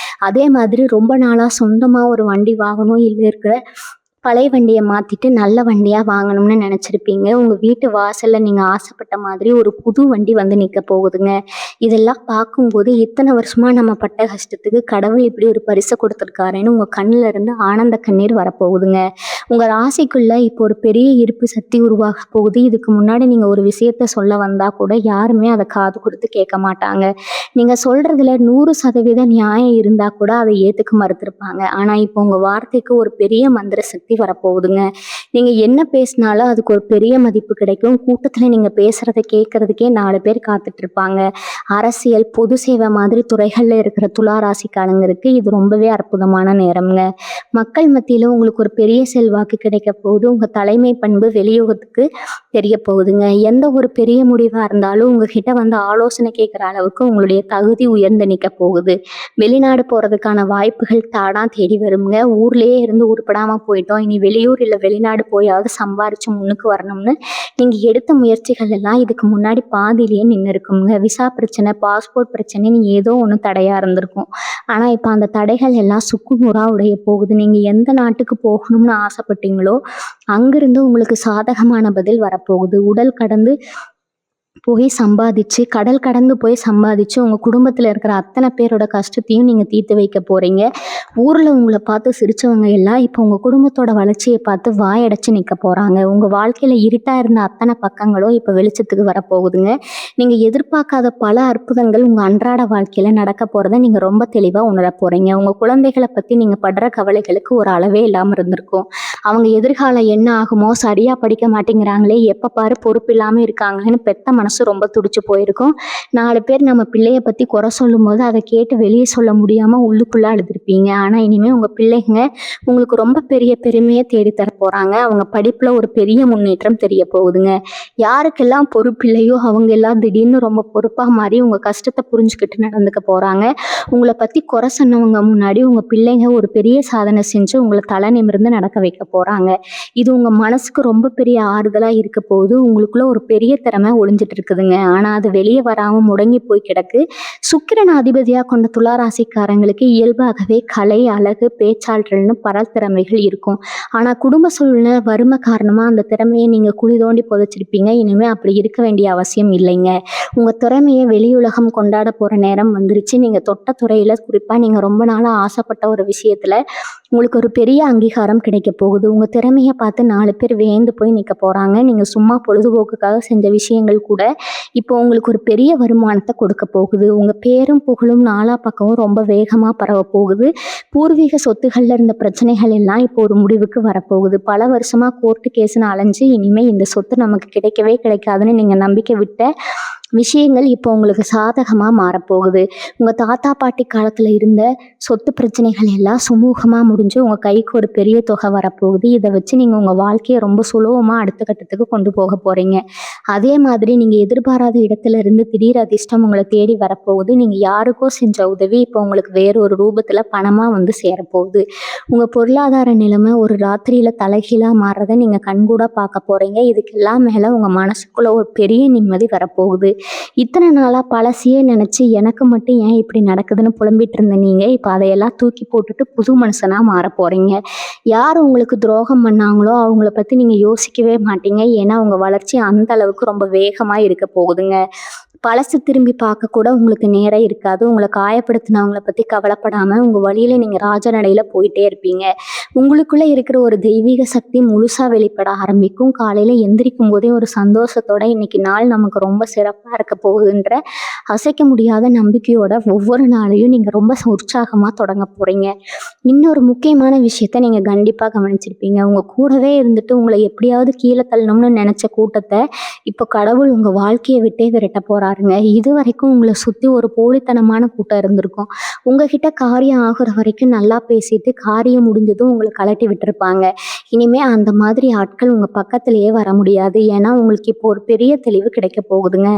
அதே மாதிரி ரொம்ப நாளாக சொந்தமாக ஒரு வண்டி வாங்கணும், இல்லை இருக்கிற பழைய வண்டியை மாற்றிட்டு நல்ல வண்டியாக வாங்கணும்னு நினச்சிருப்பீங்க. உங்கள் வீட்டு வாசலில் நீங்கள் ஆசைப்பட்ட மாதிரி ஒரு புது வண்டி வந்து நிற்க போகுதுங்க. இதெல்லாம் பார்க்கும்போது இத்தனை வருஷமாக நம்ம பட்ட கஷ்டத்துக்கு கடவுள் இப்படி ஒரு பரிசை கொடுத்துருக்காருன்னு உங்கள் கண்ணில் இருந்து ஆனந்த கண்ணீர் வரப்போகுதுங்க. உங்கள் ராசிக்குள்ளே இப்போ ஒரு பெரிய இருப்பு சக்தி உருவாக போகுது. இதுக்கு முன்னாடி நீங்கள் ஒரு விஷயத்த சொல்ல வந்தால் கூட யாருமே அதை காது கொடுத்து கேட்க மாட்டாங்க. நீங்கள் சொல்கிறதுல 100% நியாயம் இருந்தால் கூட அதை ஏற்றுக்க மறுத்திருப்பாங்க. ஆனால் இப்போ உங்கள் வார்த்தைக்கு ஒரு பெரிய மந்திர சக்தி வரப்போகுதுங்க. நீங்கள் என்ன பேசினாலும் அதுக்கு ஒரு பெரிய மதிப்பு கிடைக்கும். கூட்டத்தில் நீங்கள் பேசுகிறத கேட்கறதுக்கே 4 பேர் காத்துட்டு இருப்பாங்க. அரசியல், பொது சேவை மாதிரி துறைகளில் இருக்கிற துலா ராசிக்காரங்களுக்கு இது ரொம்பவே அற்புதமான நேரம்ங்க. மக்கள் மத்தியில் உங்களுக்கு ஒரு பெரிய செல்வாக்கு கிடைக்க போகுது. உங்கள் தலைமை பண்பு வெளியுலகத்துக்கு தெரிய போகுதுங்க. எந்த ஒரு பெரிய முடிவாக இருந்தாலும் உங்ககிட்ட வந்து ஆலோசனை கேட்குற அளவுக்கு உங்களுடைய தகுதி உயர்ந்து நிற்க போகுது. வெளிநாடு போகிறதுக்கான வாய்ப்புகள் தானா தேடி வருங்க. ஊர்லேயே இருந்து உருப்படாமல் போயிட்டோம், இனி வெளியூர் இல்லை வெளிநாடு போயாவது சம்பாரிச்சு முன்னுக்கு வரணும்னு நீங்கள் எடுத்த முயற்சிகள் எல்லாம் இதுக்கு முன்னாடி பாதியிலேயே நின்று இருக்குங்க. விசா பிரச்சனை, பாஸ்போர்ட் பிரச்சனைன்னு ஏதோ ஒன்று தடையாக இருந்திருக்கும். ஆனால் இப்போ அந்த தடைகள் எல்லாம் சுக்குநூறாக உடைய போகுது. நீங்கள் எந்த நாட்டுக்கு போகணும்னு ஆசைப்பட்டீங்களோ அங்கிருந்து உங்களுக்கு சாதகமான பதில் வரப்போகுது. உடல் கடந்து போய் சம்பாதிச்சு, கடல் கடந்து போய் சம்பாதிச்சு உங்கள் குடும்பத்தில் இருக்கிற அத்தனை பேரோட கஷ்டத்தையும் நீங்கள் தீர்த்து வைக்க போகிறீங்க. ஊரில் உங்களை பார்த்து சிரித்தவங்க எல்லாம் இப்போ உங்கள் குடும்பத்தோட வளர்ச்சியை பார்த்து வாயடைச்சு நிற்க போகிறாங்க. உங்கள் வாழ்க்கையில் இருட்டாக இருந்த அத்தனை பக்கங்களும் இப்போ வெளிச்சத்துக்கு வரப்போகுதுங்க. நீங்கள் எதிர்பார்க்காத பல அற்புதங்கள் உங்கள் அன்றாட வாழ்க்கையில் நடக்க போகிறத நீங்கள் ரொம்ப தெளிவாக உணர போகிறீங்க. உங்கள் குழந்தைகளை பற்றி நீங்கள் படுற கவலைகளுக்கு ஒரு அளவே இல்லாமல் இருந்திருக்கும். அவங்க எதிர்காலம் என்ன ஆகுமோ, சரியாக படிக்க மாட்டேங்கிறாங்களே, எப்போ பாரு பொறுப்பு இல்லாமல் இருக்காங்கன்னு பெத்த மனசு ரொம்ப துடிச்சு போயிருக்கும். 4 பேர் நம்ம பிள்ளைய பற்றி குறை சொல்லும் போது அதை கேட்டு வெளியே சொல்ல முடியாமல் உள்ளுக்குள்ளே அழுதுருப்பீங்க. ஆனால் இனிமேல் உங்கள் பிள்ளைங்க உங்களுக்கு ரொம்ப பெரிய பெருமையை தேடித்தர போகிறாங்க. அவங்க படிப்பில் ஒரு பெரிய முன்னேற்றம் தெரிய போகுதுங்க. யாருக்கெல்லாம் பொறுப்பில்லையோ அவங்க எல்லாம் திடீர்னு ரொம்ப பொறுப்பாக மாறி உங்கள் கஷ்டத்தை புரிஞ்சுக்கிட்டு நடந்துக்க போகிறாங்க. உங்களை பற்றி குறை சொன்னவங்க முன்னாடி உங்கள் பிள்ளைங்க ஒரு பெரிய சாதனை செஞ்சு உங்களை தலை நிமிர்ந்து நடக்க வைக்க போகிறாங்க. இது உங்கள் மனசுக்கு ரொம்ப பெரிய ஆறுதலாக இருக்க போகுது. உங்களுக்குள்ள ஒரு பெரிய திறமை ஒளிஞ்சிட்டு இருக்குதுங்க. ஆனால் அது வெளியே வராமல் முடங்கி போய் கிடக்கு. சுக்கிரன் அதிபதியாக கொண்ட துலா ராசிக்காரங்களுக்கு இயல்பாகவே கலை, அழகு, பேச்சாற்றல்னு பல திறமைகள் இருக்கும். ஆனால் குடும்ப சூழ்நிலை, வறுமை காரணமாக அந்த திறமையை நீங்கள் குழி தோண்டி புதைச்சிருப்பீங்க. இனிமேல் அப்படி இருக்க வேண்டிய அவசியம் இல்லைங்க. உங்கள் திறமையை வெளியுலகம் கொண்டாட போகிற நேரம் வந்துருச்சு. நீங்கள் தொட்ட துறையில், குறிப்பாக நீங்கள் ரொம்ப நாளாக ஆசைப்பட்ட ஒரு விஷயத்தில் உங்களுக்கு ஒரு பெரிய அங்கீகாரம் கிடைக்க போகுது. உங்கள் திறமையை பார்த்து 4 பேர் வியந்து போய் நிற்க போகிறாங்க. நீங்கள் சும்மா பொழுதுபோக்குக்காக செஞ்ச விஷயங்கள் கூட இப்போ உங்களுக்கு ஒரு பெரிய வருமானத்தை கொடுக்க போகுது. உங்கள் பேரும் புகழும் நாலா பக்கமும் ரொம்ப வேகமாக பரவ போகுது. பூர்வீக சொத்துகளில் இருந்த பிரச்சனைகள் எல்லாம் இப்போ ஒரு முடிவுக்கு வரப்போகுது. பல வருஷமாக கோர்ட்டு கேஸ்ன்னு அலைஞ்சு இனிமேல் இந்த சொத்து நமக்கு கிடைக்கவே கிடைக்காதுன்னு நீங்கள் நம்பிக்கை விட்ட விஷயங்கள் இப்போ உங்களுக்கு சாதகமாக மாறப்போகுது. உங்கள் தாத்தா பாட்டி காலத்தில் இருந்த சொத்து பிரச்சனைகள் எல்லாம் சுமூகமாக முடிஞ்சு உங்கள் கைக்கு ஒரு பெரிய தொகை வரப்போகுது. இதை வச்சு நீங்கள் உங்கள் வாழ்க்கையை ரொம்ப சுலபமாக அடுத்த கட்டத்துக்கு கொண்டு போக போகிறீங்க. அதே மாதிரி நீங்கள் எதிர்பாராத இடத்துல இருந்து திடீர் அதிர்ஷ்டம் உங்களை தேடி வரப்போகுது. நீங்கள் யாருக்கோ செஞ்ச உதவி இப்போ உங்களுக்கு வேறு ஒரு ரூபத்தில் பணமாக வந்து சேரப்போகுது. உங்கள் பொருளாதார நிலைமை ஒரு ராத்திரியில் தலைகீழாக மாறுறதை நீங்கள் கண்கூட பார்க்க போகிறீங்க. இதுக்கெல்லாம் மேலே உங்கள் மனசுக்குள்ளே ஒரு பெரிய நிம்மதி வரப்போகுது. இத்தனை நாளாக பழசையே நினச்சி எனக்கு மட்டும் ஏன் இப்படி நடக்குதுன்னு புலம்பிட்டு இருந்த நீங்கள் இப்போ அதையெல்லாம் தூக்கி போட்டுட்டு புது மனுஷனாக மாற போகிறீங்க. யார் உங்களுக்கு துரோகம் பண்ணாங்களோ அவங்கள பற்றி நீங்கள் யோசிக்கவே மாட்டீங்க. ஏன்னா உங்கள் வளர்ச்சி அந்த அளவுக்கு ரொம்ப வேகமாக இருக்க போகுதுங்க. பழசு திரும்பி பார்க்க கூட உங்களுக்கு நேரம் இருக்காது. உங்கள காயப்படுத்தினவங்கள பத்தி கவலைப்படாம உங்க வழியில நீங்க ராஜநடையில போயிட்டே இருப்பீங்க. உங்களுக்குள்ள இருக்கிற ஒரு தெய்வீக சக்தி முழுசா வெளிப்பட ஆரம்பிக்கும். காலையில எந்திரிக்கும் போதே ஒரு சந்தோஷத்தோட இன்னைக்கு நாள் நமக்கு ரொம்ப சிறப்பா இருக்க போகுதுன்ற அசைக்க முடியாத நம்பிக்கையோட ஒவ்வொரு நாளையும் நீங்க ரொம்ப உற்சாகமா தொடங்க போறீங்க. இன்னொரு முக்கியமான விஷயத்த நீங்க கண்டிப்பா கவனிச்சிருப்பீங்க. உங்க கூடவே இருந்துட்டு உங்களை எப்படியாவது கீழே தள்ளணும்னு நினைச்ச கூட்டத்தை இப்போ கடவுள் உங்க வாழ்க்கையை விட்டே விரட்ட போறாருங்க. இதுவரைக்கும் உங்களை சுத்தி ஒரு போலித்தனமான கூட்டம் இருந்திருக்கும். உங்ககிட்ட காரியம் ஆகுற வரைக்கும் நல்லா பேசிட்டு காரியம் முடிஞ்சதும் உங்களை கலட்டி விட்டுருப்பாங்க. இனிமே அந்த மாதிரி ஆட்கள் உங்க பக்கத்திலேயே வர முடியாது. ஏன்னா உங்களுக்கு இப்போ ஒரு பெரிய தெளிவு கிடைக்க போகுதுங்க.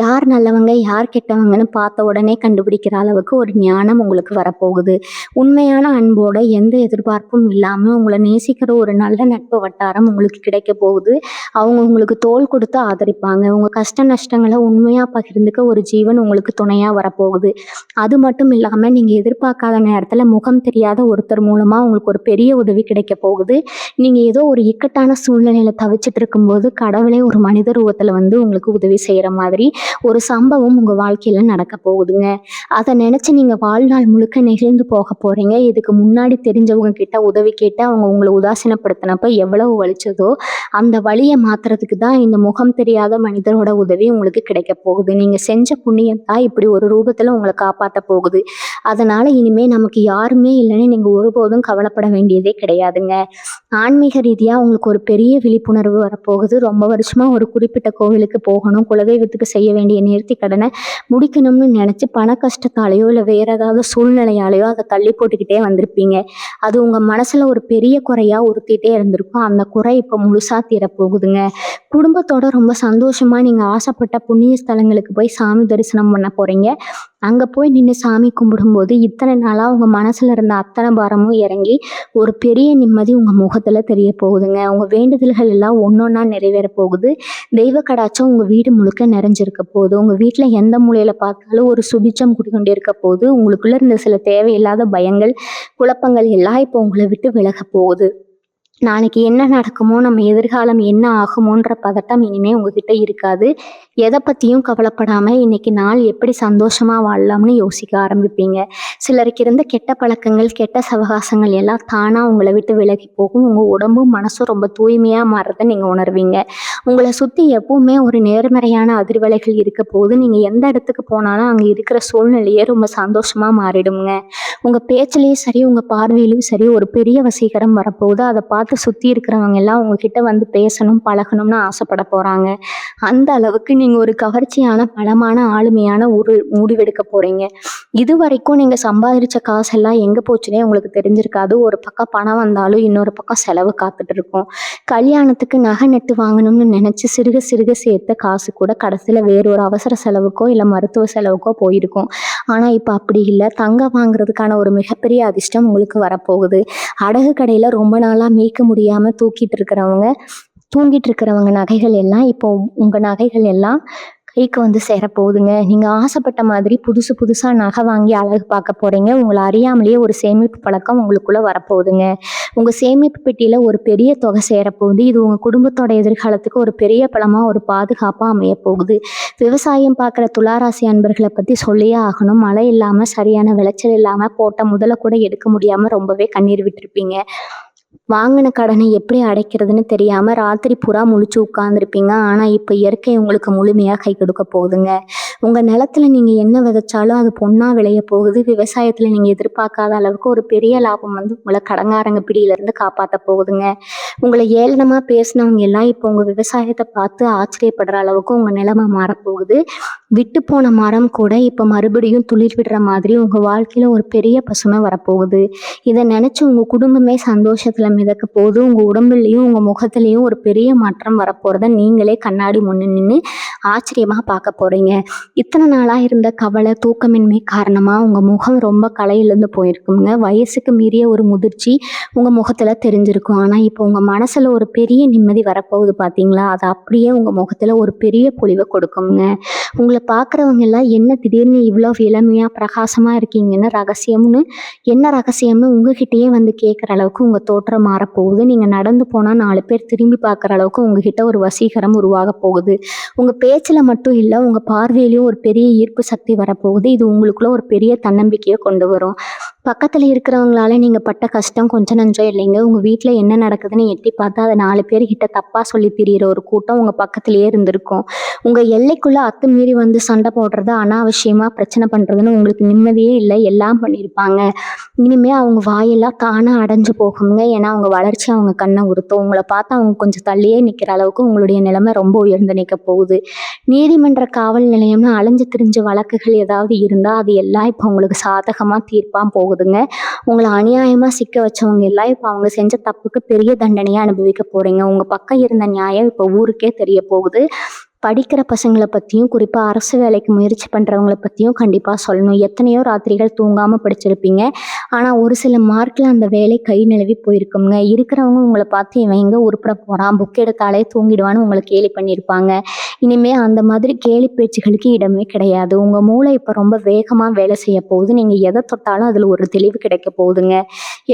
யார் நல்லவங்க யார் கெட்டவங்கன்னு பார்த்த உடனே கண்டுபிடிக்கிற அளவுக்கு ஒரு ஞானம் உங்களுக்கு வரப்போகுது. உண்மையான அன்போட எந்த எதிர்பார்ப்பும் இல்லாம உங்களை நேசிக்கிற ஒரு நல்ல நட்பு வட்டாரம் உங்களுக்கு கிடைக்க போகுது. அவங்க உங்களுக்கு தோள் கொடுத்து ஆதரிப்பாங்க. உங்க கஷ்ட நஷ்டங்களை உண்மையா பகிர்ந்துக்க ஒரு ஜீவன் உங்களுக்கு துணையா வரப்போகுது. அது மட்டும் இல்லாம நீங்க எதிர்பார்க்காத நேரத்துல முகம் தெரியாத ஒருத்தர் மூலமா உங்களுக்கு ஒரு பெரிய உதவி கிடைக்க போகுது. நீங்க ஏதோ ஒரு இக்கட்டான சூழ்நிலையில தவிச்சிட்டு இருக்கும்போது கடவுளே ஒரு மனித ரூபத்துல வந்து உங்களுக்கு உதவி செய்யற மாதிரி ஒரு சம்பவம் உங்க வாழ்க்கையில நடக்க போகுதுங்க. அதை நினைச்சு நீங்க வாழ்நாள் முழுக்க நெகிழ்ந்து போக போறீங்க. இதுக்கு முன்னாடி தெரிஞ்சவங்க கிட்ட உதவி கேட்டு அவங்க உங்களை உதாசீனப்படுத்தினப்ப எவ்வளவு வலிச்சதோ அந்த வலியை மாத்துறதுக்கு தான் இந்த முகம் தெரியாத மனிதரோட உதவி உங்களுக்கு கிடைக்க போகுது. நீங்க செஞ்ச புண்ணியம் தான் இப்படி ஒரு ரூபத்துல உங்களை காப்பாற்ற போகுது. அதனால இனிமே நமக்கு யாருமே இல்லைன்னு நீங்க ஒருபோதும் கவலைப்பட வேண்டியதே கிடையாதுங்க. ஆன்மீக ரீதியா உங்களுக்கு ஒரு பெரிய விழிப்புணர்வு வரப்போகுது. ரொம்ப வருஷமா ஒரு குறிப்பிட்ட கோவிலுக்கு போகணும், குலதெய்வத்துக்கு செய்ய வேண்டிய நேர்த்தி கடனை முடிக்கணும்னு நினைச்சு பண கஷ்டத்தாலேயோ இல்லை வேற ஏதாவது சூழ்நிலையாலேயோ அதை தள்ளி போட்டுக்கிட்டே வந்திருப்பீங்க. அது உங்க மனசுல ஒரு பெரிய குறையா உறுத்திட்டே இருந்திருக்கும். அந்த குறை இப்போ முழுசா தீரப்போகுதுங்க. குடும்பத்தோட ரொம்ப சந்தோஷமா நீங்க ஆசைப்பட்ட புண்ணிய ஸ்தலங்களுக்கு போய் சாமி தரிசனம் பண்ண போறீங்க. அங்க போய் நின்று சாமி கும்பிடும்போது இத்தனை நாளா உங்க மனசுல இருந்த அத்தனை பாரமும் இறங்கி ஒரு பெரிய நிம்மதி உங்க முகத்துல தெரிய போகுதுங்க. உங்க வேண்டுதல்கள் எல்லாம் ஒன்னொன்னா நிறைவேற போகுது. தெய்வ கடாட்சம் உங்க வீடு முழுக்க நிறைஞ்சிருக்க போகுது. உங்க வீட்டுல எந்த மூலையில பார்த்தாலும் ஒரு சுபிச்சம் குடிக்கொண்டே இருக்க போகுது. உங்களுக்குள்ள இருந்த சில தேவையில்லாத பயங்கள் குழப்பங்கள் எல்லாம் இப்போ உங்களை விட்டு விலக போகுது. நாளைக்கு என்ன நடக்குமோ நம்ம எதிர்காலம் என்ன ஆகுமோன்ற பதட்டம் இனிமே உங்ககிட்ட இருக்காது. எதை பத்தியும் கவலைப்படாம இன்னைக்கு நாள் எப்படி சந்தோஷமா வாழலாம்னு யோசிக்க ஆரம்பிப்பீங்க. சிலருக்கு இருந்த கெட்ட பழக்கங்கள் கெட்ட சவகாசங்கள் எல்லாம் தானா உங்களை விட்டு விலகி போகும். உங்க உடம்பும் மனசும் ரொம்ப தூய்மையா மாறுறதை நீங்க உணர்வீங்க. உங்களை சுத்தி எப்பவுமே ஒரு நேர்மறையான அதிர்வலைகள் இருக்க போது நீங்க எந்த இடத்துக்கு போனாலும் அங்க இருக்கிற சூழ்நிலையே ரொம்ப சந்தோஷமா மாறிடுங்க. உங்க பேச்சிலையும் சரி உங்க பார்வையிலும் சரி ஒரு பெரிய வசீகரம் வரப்போகுது. அதை பார்த்து சுத்தி இருக்கிறவங்க எல்லாம் உங்ககிட்ட வந்து பேசணும் பழகணும்னு ஆசைப்பட போறாங்க. அந்த அளவுக்கு நீங்க ஒரு கவர்ச்சியான பலமான ஆளுமையான ஒரு முடிவெடுக்க போறீங்க. இது வரைக்கும் நீங்க சம்பாதிச்ச காசெல்லாம் எங்க போச்சுன்னே உங்களுக்கு தெரிஞ்சிருக்காது. ஒரு பக்கம் பணம் வந்தாலும் இன்னொரு பக்கம் செலவு காத்துட்டு இருக்கும். கல்யாணத்துக்கு நகை நட்டு வாங்கணும்னு நினைச்சு சிறுக சிறுக சேர்த்த காசு கூட கடைசியில வேறொரு அவசர செலவுக்கோ இல்லை மருத்துவ செலவுக்கோ போயிருக்கும். ஆனா இப்ப அப்படி இல்லை. தங்கம் வாங்குறதுக்கான ஒரு மிகப்பெரிய அதிர்ஷ்டம் உங்களுக்கு வரப்போகுது. அடகு கடையில ரொம்ப நாளா மீட்க முடியாம தூங்கிட்டு இருக்கிறவங்க நகைகள் எல்லாம் இப்போ உங்க நகைகள் எல்லாம் கைக்கு வந்து சேரப்போகுதுங்க. நீங்க ஆசைப்பட்ட மாதிரி புதுசு புதுசா நகை வாங்கி அழகு பார்க்க போறீங்க. உங்களை அறியாமலேயே ஒரு சேமிப்பு பழக்கம் உங்களுக்குள்ள வரப்போகுதுங்க. உங்க சேமிப்பு பெட்டியில ஒரு பெரிய தொகை சேரப்போகுது. இது உங்க குடும்பத்தோட எதிர்காலத்துக்கு ஒரு பெரிய பலமா ஒரு பாதுகாப்பா அமைய போகுது. விவசாயம் பார்க்குற துளாராசி அன்பர்களை பத்தி சொல்லியே ஆகணும். மழை இல்லாம சரியான விளைச்சல் இல்லாம போட்ட முதல கூட எடுக்க முடியாம ரொம்பவே கண்ணீர் விட்டுருப்பீங்க. வாங்கின கடனை எப்படி அடைக்கிறதுன்னு தெரியாம ராத்திரி பூரா முழிச்சு உட்கார்ந்துருப்பீங்க. ஆனா இப்ப இயற்கை உங்களுக்கு முழுமையா கை கொடுக்க போகுதுங்க. உங்க நிலத்துல நீங்க என்ன விதைச்சாலும் அது பொண்ணா விளைய போகுது. விவசாயத்துல நீங்க எதிர்பார்க்காத அளவுக்கு ஒரு பெரிய லாபம் வந்து உங்களை கடங்காரங்க பிடியில இருந்து காப்பாற்ற போகுதுங்க. உங்களை ஏளனமா பேசினவங்க எல்லாம் இப்போ உங்க விவசாயத்தை பார்த்து ஆச்சரியப்படுற அளவுக்கு உங்க நிலைமை மாறப்போகுது. விட்டு போன மரம் கூட இப்ப மறுபடியும் துளிர் விடுற மாதிரி உங்க வாழ்க்கையில ஒரு பெரிய பசுமை வரப்போகுது. இதை நினைச்சு உங்க குடும்பமே சந்தோஷத்துல மிதக்க போது. உங்க உடம்புலையும் உங்க முகத்திலையும் ஒரு பெரிய மாற்றம் வரப்போறத நீங்களே கண்ணாடி முன்னு நின்று ஆச்சரியமா பார்க்க போறீங்க. இத்தனை நாளாக இருந்த கவலை தூக்கமின்மை காரணமாக உங்கள் முகம் ரொம்ப களையிலேருந்து போயிருக்குங்க. வயசுக்கு மீறிய ஒரு முதிர்ச்சி உங்கள் முகத்தில் தெரிஞ்சிருக்கும். ஆனால் இப்போ உங்கள் மனசில் ஒரு பெரிய நிம்மதி வரப்போகுது பார்த்தீங்களா? அது அப்படியே உங்கள் முகத்தில் ஒரு பெரிய பொலிவை கொடுக்குங்க. உங்களை பார்க்குறவங்க எல்லாம் என்ன திடீர்னு இவ்வளோ இளமையாக பிரகாசமாக இருக்கீங்கன்னு என்ன ரகசியம்னு உங்ககிட்டயே வந்து கேட்குற அளவுக்கு உங்கள் தோற்றம் மாறப்போகுது. நீங்கள் நடந்து போனால் 4 பேர் திரும்பி பார்க்குற அளவுக்கு உங்ககிட்ட ஒரு வசீகரம் உருவாக போகுது. உங்கள் பேச்சில் மட்டும் இல்லை, உங்கள் பார்வையிலையும் ஒரு பெரிய ஈர்ப்பு சக்தி வரப்போகுது. இது உங்களுக்குள்ள ஒரு பெரிய தன்னம்பிக்கையை கொண்டு வரும். பக்கத்தில் இருக்கிறவங்களால நீங்கள் பட்ட கஷ்டம் கொஞ்சம் நஞ்சம் இல்லைங்க. உங்கள் வீட்டில் என்ன நடக்குதுன்னு எட்டி பார்த்தா அதை 4 பேர்கிட்ட தப்பாக சொல்லி திரியிற ஒரு கூட்டம் உங்கள் பக்கத்துலேயே இருந்திருக்கும். உங்கள் எல்லைக்குள்ளே அத்துமீறி வந்து சண்டை போடுறது, அனாவசியமாக பிரச்சனை பண்ணுறதுன்னு உங்களுக்கு நிம்மதியே இல்லை, எல்லாம் பண்ணியிருப்பாங்க. இனிமேல் அவங்க வாயெல்லாம் தானாக அடைஞ்சு போகுங்க. ஏன்னா அவங்க வளர்ச்சி அவங்க கண்ணை உறுத்தும். உங்களை பார்த்தா அவங்க கொஞ்சம் தள்ளியே நிற்கிற அளவுக்கு உங்களுடைய நிலைமை ரொம்ப உயர்ந்து நிற்க போகுது. நீதிமன்ற காவல் நிலையம்னு அலைஞ்சு திரிஞ்ச வழக்குகள் ஏதாவது இருந்தால் அது எல்லாம் இப்போ உங்களுக்கு சாதகமாக தீர்ப்பாக போகுதுங்க. உங்களை அநியாயமாக சிக்க வச்சவங்க எல்லாம் இப்போ அவங்க செஞ்ச தப்புக்கு பெரிய தண்டனையாக அனுபவிக்க போகிறீங்க. உங்கள் பக்கம் இருந்த நியாயம் இப்போ ஊருக்கே தெரிய போகுது. படிக்கிற பசங்களை பற்றியும், குறிப்பாக அரசு வேலைக்கு முயற்சி பண்ணுறவங்கள பற்றியும் கண்டிப்பாக சொல்லணும். எத்தனையோ ராத்திரிகள் தூங்காமல் படிச்சிருப்பீங்க. ஆனால் ஒரு சில மார்க்கில் அந்த வேலை கை நழுவி போயிருக்குங்க. இருக்கிறவங்க உங்களை பார்த்து இவன் எங்கே உருப்பட போகிறான், புக் எடுத்தாலே தூங்கிடுவான்னு உங்களை கேலி பண்ணியிருப்பாங்க. இனிமேல் அந்த மாதிரி கேலி பேச்சுகளுக்கு இடமே கிடையாது. உங்கள் மூளை இப்போ ரொம்ப வேகமாக வேலை செய்ய போகுது. நீங்கள் எதை தொட்டாலும் அதில் ஒரு தெளிவு கிடைக்க போகுதுங்க.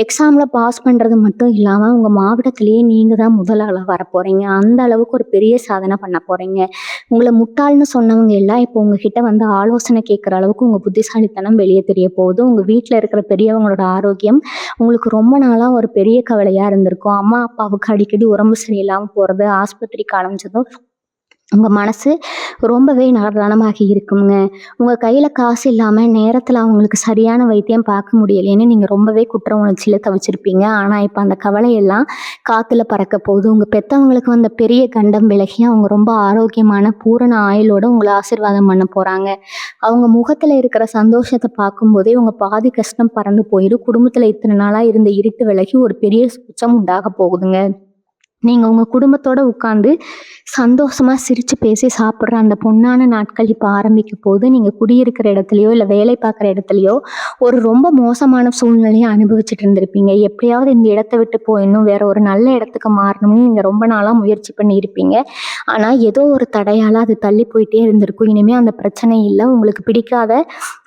எக்ஸாமில் பாஸ் பண்ணுறது மட்டும் இல்லாமல் உங்கள் மாவட்டத்திலேயே நீங்கள் தான் முதல் ஆளாக வர போகிறீங்க. அந்த அளவுக்கு ஒரு பெரிய சாதனை பண்ண போகிறீங்க. உங்களை முட்டாள்னு சொன்னவங்க எல்லாம் இப்போ உங்ககிட்ட வந்து ஆலோசனை கேட்குற அளவுக்கு உங்கள் புத்திசாலித்தனம் வெளியே தெரிய போகுது. உங்கள் வீட்டில் இருக்கிற பெரியவங்களோட ஆரோக்கியம் உங்களுக்கு ரொம்ப நாளாக ஒரு பெரிய கவலையாக இருந்திருக்கும். அம்மா அப்பாவுக்கு அடிக்கடி உடம்பு சரியில்லாமல் போகிறது, ஆஸ்பத்திரிக்கு அலைஞ்சதும் உங்கள் மனசு ரொம்பவே நலமாகி இருக்குங்க. உங்கள் கையில் காசு இல்லாமல் நேரத்தில் அவங்களுக்கு சரியான வைத்தியம் பார்க்க முடியலைன்னு நீங்கள் ரொம்பவே குற்ற உணர்ச்சியில் தவிச்சிருப்பீங்க. ஆனால் இப்போ அந்த கவலையெல்லாம் காற்றுல பறக்க போகுது. உங்கள் பெற்றவங்களுக்கு வந்த பெரிய கண்டம் விலகி அவங்க ரொம்ப ஆரோக்கியமான பூரண ஆயுளோடு உங்களை ஆசீர்வாதம் பண்ண போகிறாங்க. அவங்க முகத்தில் இருக்கிற சந்தோஷத்தை பார்க்கும்போதே உங்கள் பாதி கஷ்டம் பறந்து போயிடும். குடும்பத்தில் இத்தனை நாளாக இருந்த இருட்டு விலகி ஒரு பெரிய சுச்சம் உண்டாக போகுதுங்க. நீங்கள் உங்கள் குடும்பத்தோடு உட்காந்து சந்தோஷமாக சிரித்து பேசி சாப்பிட்ற அந்த பொன்னான நாட்கள் இப்போ ஆரம்பிக்க போது. நீங்கள் குடியிருக்கிற இடத்துலையோ இல்லை வேலை பார்க்குற இடத்துலையோ ஒரு ரொம்ப மோசமான சூழ்நிலையை அனுபவிச்சுட்டு இருந்திருப்பீங்க. எப்படியாவது இந்த இடத்த விட்டு போயிடணும், வேற ஒரு நல்ல இடத்துக்கு மாறணும்னு நீங்கள் ரொம்ப நாளாக முயற்சி பண்ணியிருப்பீங்க. ஆனால் ஏதோ ஒரு தடையால் அது தள்ளி போயிட்டே இருந்திருக்கும். இனிமேல் அந்த பிரச்சனை இல்லை. உங்களுக்கு பிடிக்காத,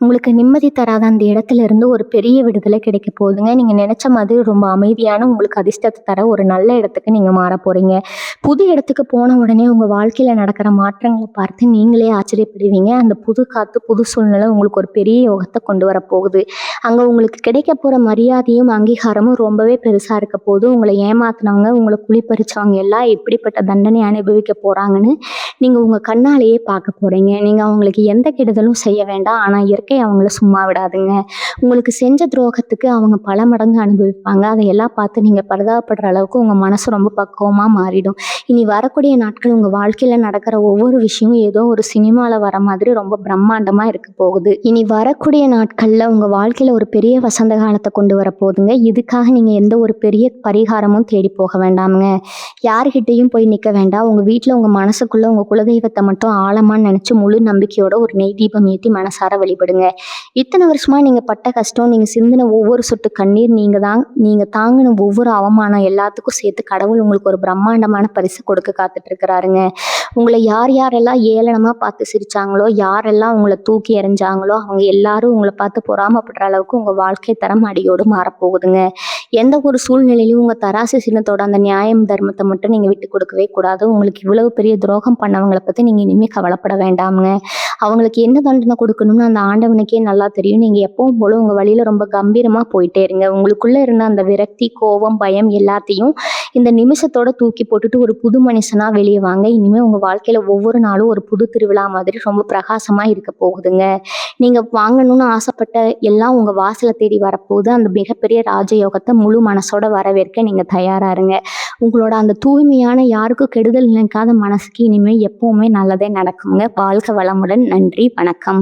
உங்களுக்கு நிம்மதி தராத அந்த இடத்துல இருந்து ஒரு பெரிய விடுதலை கிடைக்க போகுதுங்க. நீங்கள் நினச்ச மாதிரி ரொம்ப அமைதியான, உங்களுக்கு அதிர்ஷ்டத்தை தர ஒரு நல்ல இடத்துக்கு நீங்கள் மாற போகிறீங்க. புது இடத்துக்கு போன உடனே உங்கள் வாழ்க்கையில் நடக்கிற மாற்றங்களை பார்த்து நீங்களே ஆச்சரியப்படுவீங்க. அந்த புது காற்று, புது சூழ்நிலை உங்களுக்கு ஒரு பெரிய யோகத்தை கொண்டு வரப்போகுது. அங்கே உங்களுக்கு கிடைக்க போகிற மரியாதையும் அங்கீகாரமும் ரொம்பவே பெருசாக இருக்க போகுது. உங்களை ஏமாத்தினவங்க, உங்களை குழிப்பறிச்சவங்க எல்லாம் எப்படிப்பட்ட தண்டனை அனுபவிக்க போகிறாங்கன்னு நீங்கள் உங்கள் கண்ணாலேயே பார்க்க போகிறீங்க. நீங்கள் அவங்களுக்கு எந்த கெடுதலும் செய்ய வேண்டாம். ஆனால் இயற்கை அவங்கள சும்மா விடாதுங்க. உங்களுக்கு செஞ்ச துரோகத்துக்கு அவங்க பல மடங்கு அனுபவிப்பாங்க. அதையெல்லாம் பார்த்து நீங்கள் பரிதாபப்படுற அளவுக்கு உங்கள் மனசு ரொம்ப பக்குவமாக மாறிடும். இனி வரக்கூடிய நாட்கள் உங்கள் வாழ்க்கையில் நடக்கிற ஒவ்வொரு விஷயமும் ஏதோ ஒரு சினிமாவில் வர மாதிரி ரொம்ப பிரம்மாண்டமாக இருக்க போகுது. இனி வரக்கூடிய நாட்களில் உங்கள் வாழ்க்கையில் ஒரு பெரிய வசந்த காலத்தை கொண்டு வர போகுதுங்க. இதுக்காக நீங்கள் எந்த ஒரு பெரிய பரிகாரமும் தேடி போக வேண்டாமுங்க. யார்கிட்டையும் போய் நிற்க வேண்டாம். உங்கள் வீட்டில் உங்கள் மனசுக்குள்ளே உங்கள் குலதெய்வத்தை மட்டும் ஆழமாக நினச்சி முழு நம்பிக்கையோட ஒரு நெய் தீபம் ஏற்றி மனசார வழிபடுங்க. இத்தனை வருஷமாக நீங்கள் பட்ட கஷ்டம், நீங்கள் சிந்தின ஒவ்வொரு சொட்டு கண்ணீர், நீங்கள் தாங்கின ஒவ்வொரு அவமானம் எல்லாத்துக்கும் சேர்த்து கடவுள் உங்களுக்கு ஒரு பிரம்மாண்டமான பரிசு கொடுக்க காத்துட்டு இருக்கிறாருங்க. உங்களை யாரெல்லாம் ஏளனமாக பார்த்து சிரிச்சாங்களோ, யாரெல்லாம் உங்களை தூக்கி எறிஞ்சாங்களோ, அவங்க எல்லாரும் உங்களை பார்த்து பொறாமப்படுற அளவுக்கு உங்கள் வாழ்க்கை தரம் அடியோடு மாறப்போகுதுங்க. எந்த ஒரு சூழ்நிலையிலும் உங்கள் தராசு சின்னத்தோட அந்த நியாயம் தர்மத்தை மட்டும் நீங்கள் விட்டு கொடுக்கவே கூடாது. உங்களுக்கு இவ்வளவு பெரிய துரோகம் பண்ணவங்களை பற்றி நீங்கள் இனிமேல் கவலைப்பட வேண்டாமுங்க. அவங்களுக்கு என்ன தண்டனை கொடுக்கணும்னு அந்த ஆண்டவனுக்கே நல்லா தெரியும். நீங்கள் எப்பவும் போல உங்கள் வழியில் ரொம்ப கம்பீரமாக போயிட்டே இருங்க. உங்களுக்குள்ளே இருந்த அந்த விரக்தி, கோபம், பயம் எல்லாத்தையும் இந்த நிமிஷத்தோட தூக்கி போட்டுட்டு ஒரு புது மனுஷனாக வெளியே வாங்க. இனிமேல் உங்கள் வாழ்க்கையில் ஒவ்வொரு நாளும் ஒரு புது திருவிழா மாதிரி ரொம்ப பிரகாசமாக இருக்க போகுதுங்க. நீங்கள் வாங்கணும்னு ஆசைப்பட்ட எல்லாம் உங்கள் வாசலை தேடி வரப்போகுது. அந்த மிகப்பெரிய ராஜயோகத்தை முழு மனசோட வரவேற்க நீங்கள் தயாராக இருங்க. உங்களோட அந்த தூய்மையான, யாருக்கும் கெடுதல் நினைக்காத மனசுக்கு இனிமேல் எப்பவுமே நல்லதே நடக்குங்க. வாழ்க வளமுடன். நன்றி, வணக்கம்.